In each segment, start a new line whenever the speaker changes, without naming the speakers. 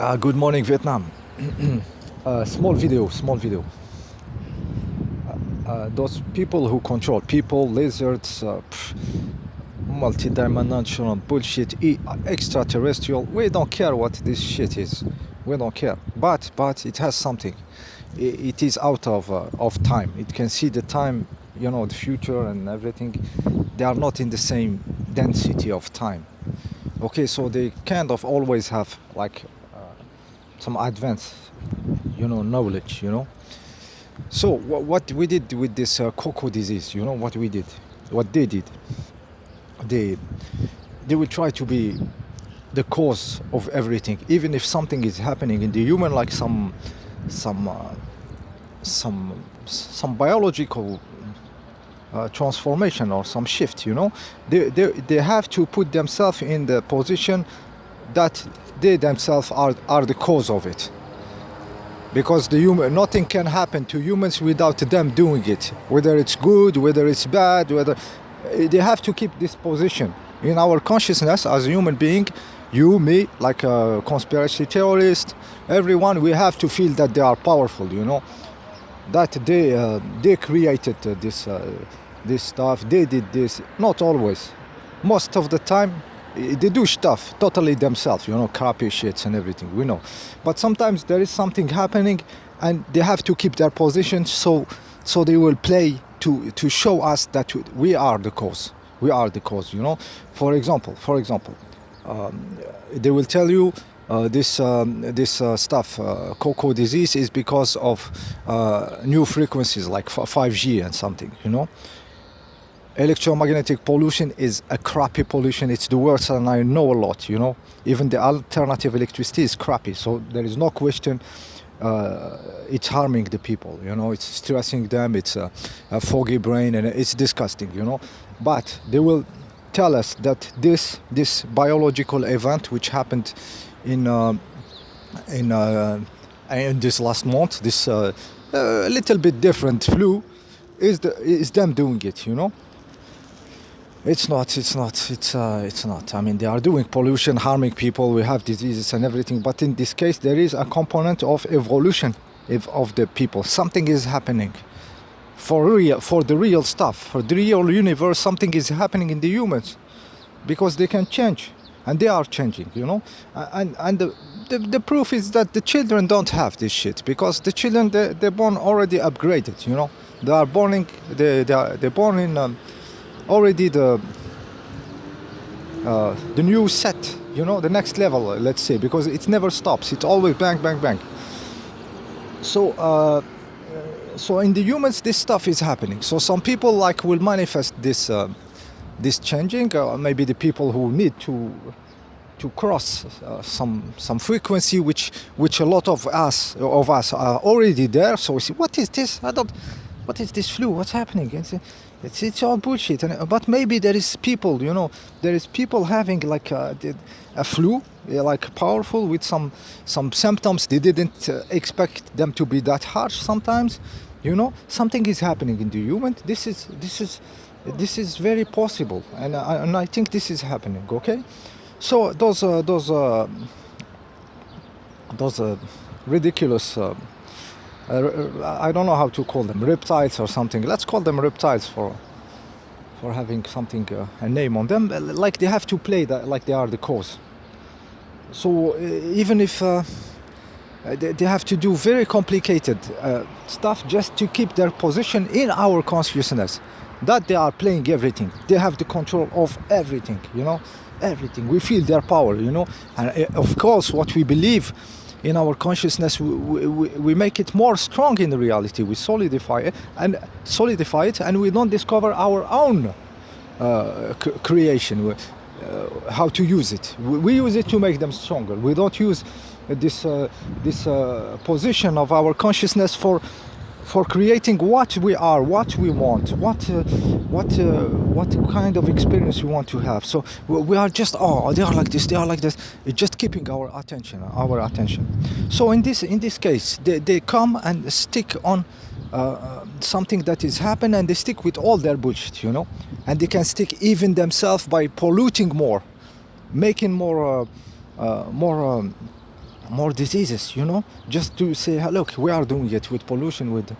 Good morning, Vietnam. Small video, small video. Those people who control people, lizards, multi-dimensional bullshit, extraterrestrial. We don't care what this shit is. We don't care. But it has something. It is out of time. It can see the time, the future and everything. They are not in the same density of time. Okay, so they kind of always have like some advanced, knowledge. So what we did with this cocoa disease, what we did, what they did, they will try to be the cause of everything, even if something is happening in the human, like some biological transformation or some shift. They have to put themselves in the position that they themselves are the cause of it, because nothing can happen to humans without them doing it, whether it's good, whether it's bad, whether they have to keep this position in our consciousness as a human being. You, me, like a conspiracy theorist, everyone, we have to feel that they are powerful, that they created this stuff, they did this. Not always, most of the time they do stuff totally themselves, crappy shits and everything, we know. But sometimes there is something happening and they have to keep their position, so they will play to show us that we are the cause. We are the cause, For example, they will tell you this stuff, cocoa disease, is because of new frequencies like 5G and something, Electromagnetic pollution is a crappy pollution. It's the worst, and I know a lot, Even the alternative electricity is crappy, so there is no question it's harming the people, It's stressing them, it's a foggy brain, and it's disgusting, But they will tell us that this biological event which happened in this last month, this little bit different flu, is them doing it, It's not. I mean, they are doing pollution, harming people, we have diseases and everything, but in this case there is a component of evolution of the people. Something is happening for the real stuff, for the real universe. Something is happening in the humans, because they can change, and they are changing, and the proof is that the children don't have this shit, because the children, they're born already upgraded, They are they're born in already the new set, the next level, let's say, because it never stops. It's always bang, bang, bang. So in the humans, this stuff is happening. So some people will manifest this changing. Maybe the people who need to cross some frequency, which a lot of us are already there. So we see, what is this? What is this flu? What's happening? It's all bullshit. But maybe there is people, there is people having like a flu, like powerful, with some symptoms. They didn't expect them to be that harsh sometimes, Something is happening in the human. This is very possible, and I think this is happening. Okay, so those ridiculous. I don't know how to call them, reptiles or something. Let's call them reptiles for having something, a name on them. Like they have to play that like they are the cause. So even if they have to do very complicated stuff just to keep their position in our consciousness, that they are playing everything. They have the control of everything, everything. We feel their power, and of course what we believe in our consciousness, we make it more strong in reality. We solidify it, and we don't discover our own creation, how to use it. We use it to make them stronger. We don't use this position of our consciousness for creating what we are, what we want, what kind of experience we want to have. So we are just, they are like this, they are like this. It's just keeping our attention. So in this case, they come and stick on something that is happening, and they stick with all their bullshit, and they can stick even themselves by polluting more, making more more diseases, you know, just to say, look, we are doing it with pollution, with,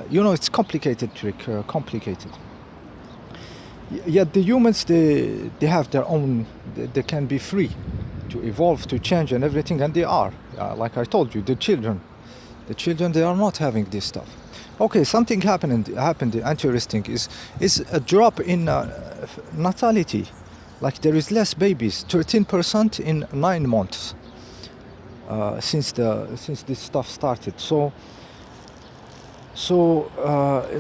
you know, it's complicated trick, complicated. Yet the humans, they have their own, they can be free to evolve, to change and everything, and they are. Like I told you, the children, they are not having this stuff. Okay, something happened interesting is a drop in natality. Like there is less babies, 13% in 9 months since this stuff started. So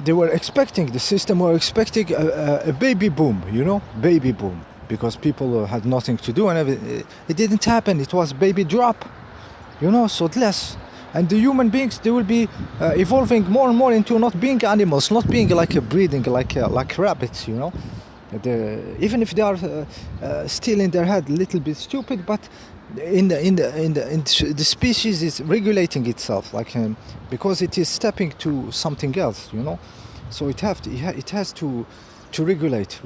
they were expecting, the system were expecting a baby boom, you know, baby boom, because people had nothing to do, and it didn't happen. It was baby drop, you know, so less. And the human beings, they will be evolving more and more into not being animals, not being like a breeding, like rabbits, you know. Even if they are still in their head a little bit stupid, but the species is regulating itself, like because it is stepping to something else, you know. So it has to regulate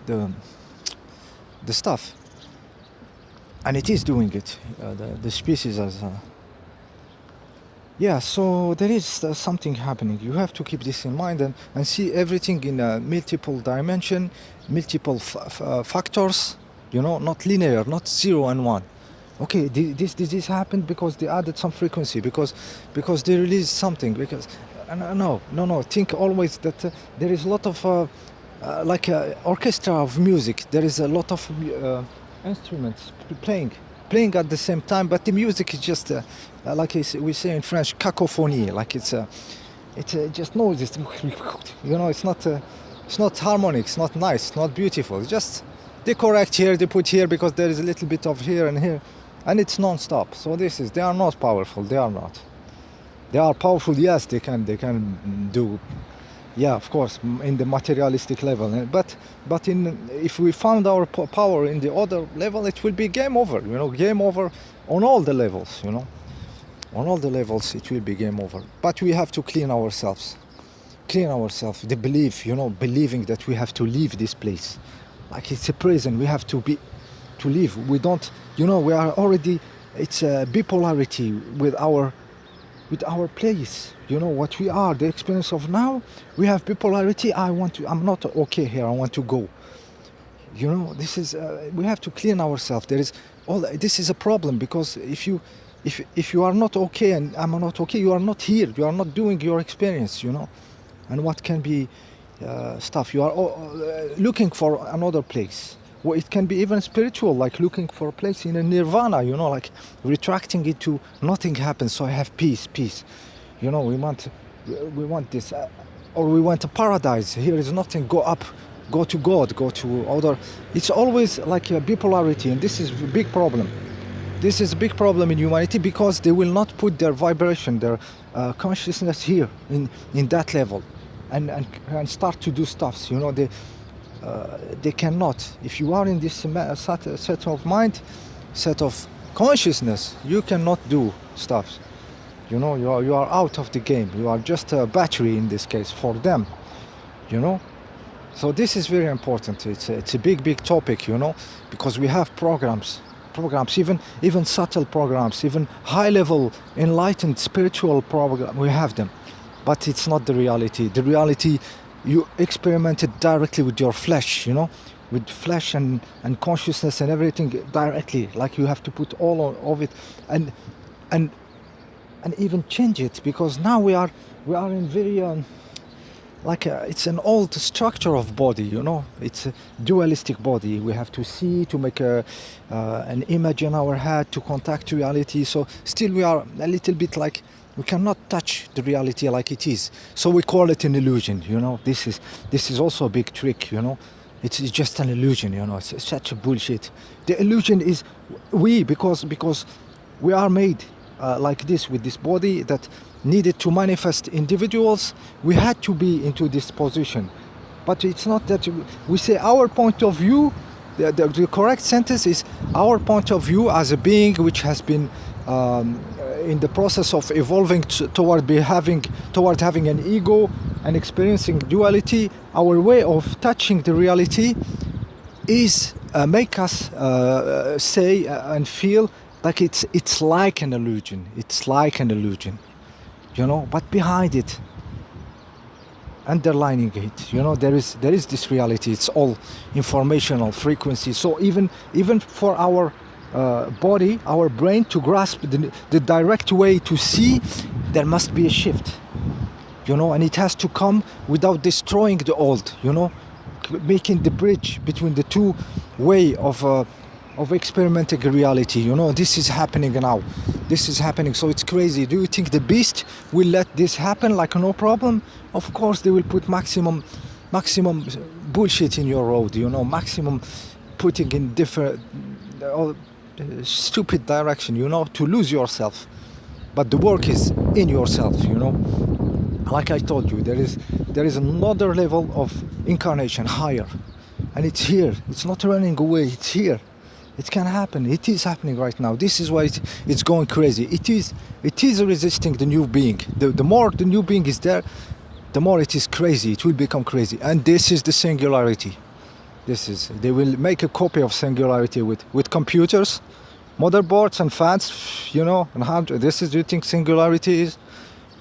the stuff, and it is doing it. The species as. Yeah, so there is something happening. You have to keep this in mind and see everything in a multiple dimension, multiple factors, you know, not linear, not 0 and 1. Okay, this disease happened because they added some frequency, because they released something, because no, think always that there is a lot of like an orchestra of music. There is a lot of instruments playing at the same time, but the music is just like we say in French, cacophony. Like it's just noises, you know. It's not harmonic, it's not nice, it's not beautiful. It's just they correct here, they put here, because there is a little bit of here and here, and it's non-stop. So they are not powerful. They are not. They are powerful. Yes, they can do. Yeah, of course, in the materialistic level, but if we found our power in the other level, it will be game over, you know, game over on all the levels, you know, on all the levels it will be game over. But we have to clean ourselves, the belief, you know, believing that we have to leave this place, like it's a prison. We have to leave. We don't, you know, we are already, it's a bipolarity with our place, you know, what we are, the experience of now. We have bipolarity. I'm not okay here, I want to go, you know. This is we have to clean ourselves. This is a problem, because if you are not okay and I'm not okay, you are not here, you are not doing your experience, you know. And what can be stuff, you are looking for another place. Well, it can be even spiritual, like looking for a place in a nirvana, you know, like retracting it to nothing happens, so I have peace, you know. We want this, or we want a paradise. Here is nothing. Go up, go to God, go to other. It's always like a bipolarity, and this is a big problem. This is a big problem in humanity, because they will not put their vibration, their consciousness here in that level, and start to do stuffs, you know. They cannot. If you are in this set of mind, set of consciousness, you cannot do stuff. You know, you are out of the game. You are just a battery in this case for them, you know. So this is very important. It's a big topic, you know, because we have programs, even subtle programs, even high level enlightened spiritual program. We have them, but it's not the reality. The reality, you experiment it directly with your flesh, you know, with flesh and consciousness and everything directly. Like you have to put all of it and even change it, because now we are in very it's an old structure of body, you know. It's a dualistic body. We have to see, to make an image in our head, to contact reality. So still we are a little bit like, we cannot touch the reality like it is. So we call it an illusion, you know. This is also a big trick, you know. It's just an illusion, you know. It's such a bullshit. The illusion is because we are made like this, with this body that needed to manifest individuals. We had to be into this position. But it's not that we say our point of view. The correct sentence is our point of view as a being which has been in the process of evolving toward having an ego and experiencing duality. Our way of touching the reality is make us say and feel like it's like an illusion. It's like an illusion, you know. But behind it, underlining it, you know, there is this reality. It's all informational frequency. So even for our body, our brain to grasp the direct way to see, there must be a shift, you know, and it has to come without destroying the old, you know, making the bridge between the two way of experimenting reality, you know. This is happening now. This is happening, so it's crazy. Do you think the beast will let this happen like no problem? Of course they will put maximum bullshit in your road, you know, maximum putting in different stupid direction, you know, to lose yourself. But the work is in yourself, you know. Like I told you, there is another level of incarnation higher, and it's here. It's not running away. It's here. It can happen. It is happening right now. This is why it's going crazy. It is resisting the new being. The more the new being is there, the more it is crazy. It will become crazy. And this is the singularity. They will make a copy of singularity with computers, motherboards and fans, you know, and how this is. Do you think singularity is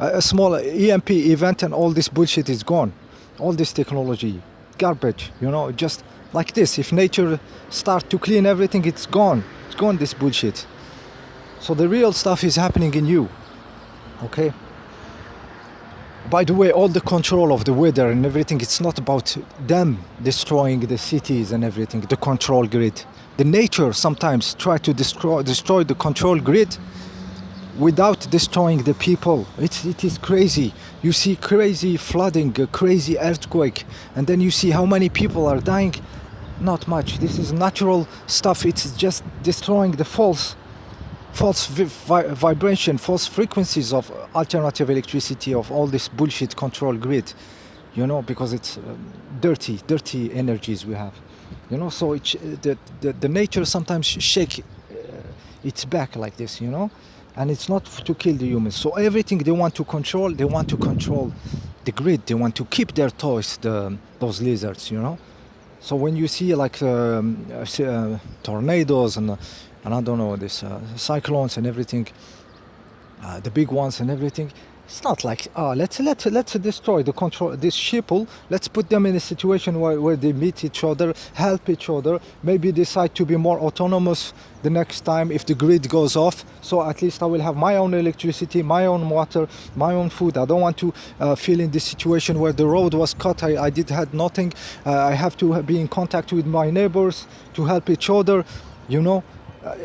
a small EMP event and all this bullshit is gone? All this technology, garbage, you know, just like this. If nature start to clean everything, it's gone. It's gone, this bullshit. So the real stuff is happening in you, okay? By the way, all the control of the weather and everything, it's not about them destroying the cities and everything, the control grid. The nature sometimes try to destroy the control grid without destroying the people. It is crazy. You see crazy flooding, a crazy earthquake, and then you see how many people are dying. Not much. This is natural stuff. It's just destroying the false vibration, false frequencies of alternative electricity, of all this bullshit control grid, you know, because it's dirty energies we have, you know. So the nature sometimes shake its back like this, you know, and it's not to kill the humans. So everything they want to control the grid. They want to keep their toys, those lizards, you know. So when you see like tornadoes and I don't know, this cyclones and everything, the big ones and everything, it's not like, let's destroy the control, this sheeple, let's put them in a situation where they meet each other, help each other, maybe decide to be more autonomous the next time if the grid goes off. So at least I will have my own electricity, my own water, my own food. I don't want to feel in this situation where the road was cut, I had nothing, I have to be in contact with my neighbors to help each other, you know.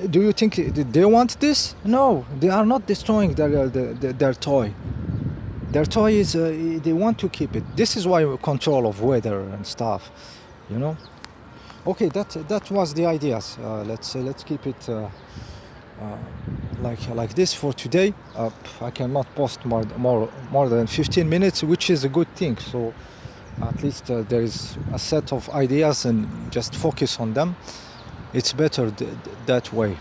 Do you think they want this? No, they are not destroying their toy. Their toy is, they want to keep it. This is why control of weather and stuff, you know. Okay, that was the ideas. Let's keep it like this for today. I cannot post more than 15 minutes, which is a good thing. So at least there is a set of ideas and just focus on them. It's better that way.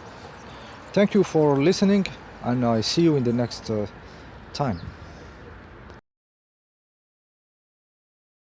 Thank you for listening, and I see you in the next time.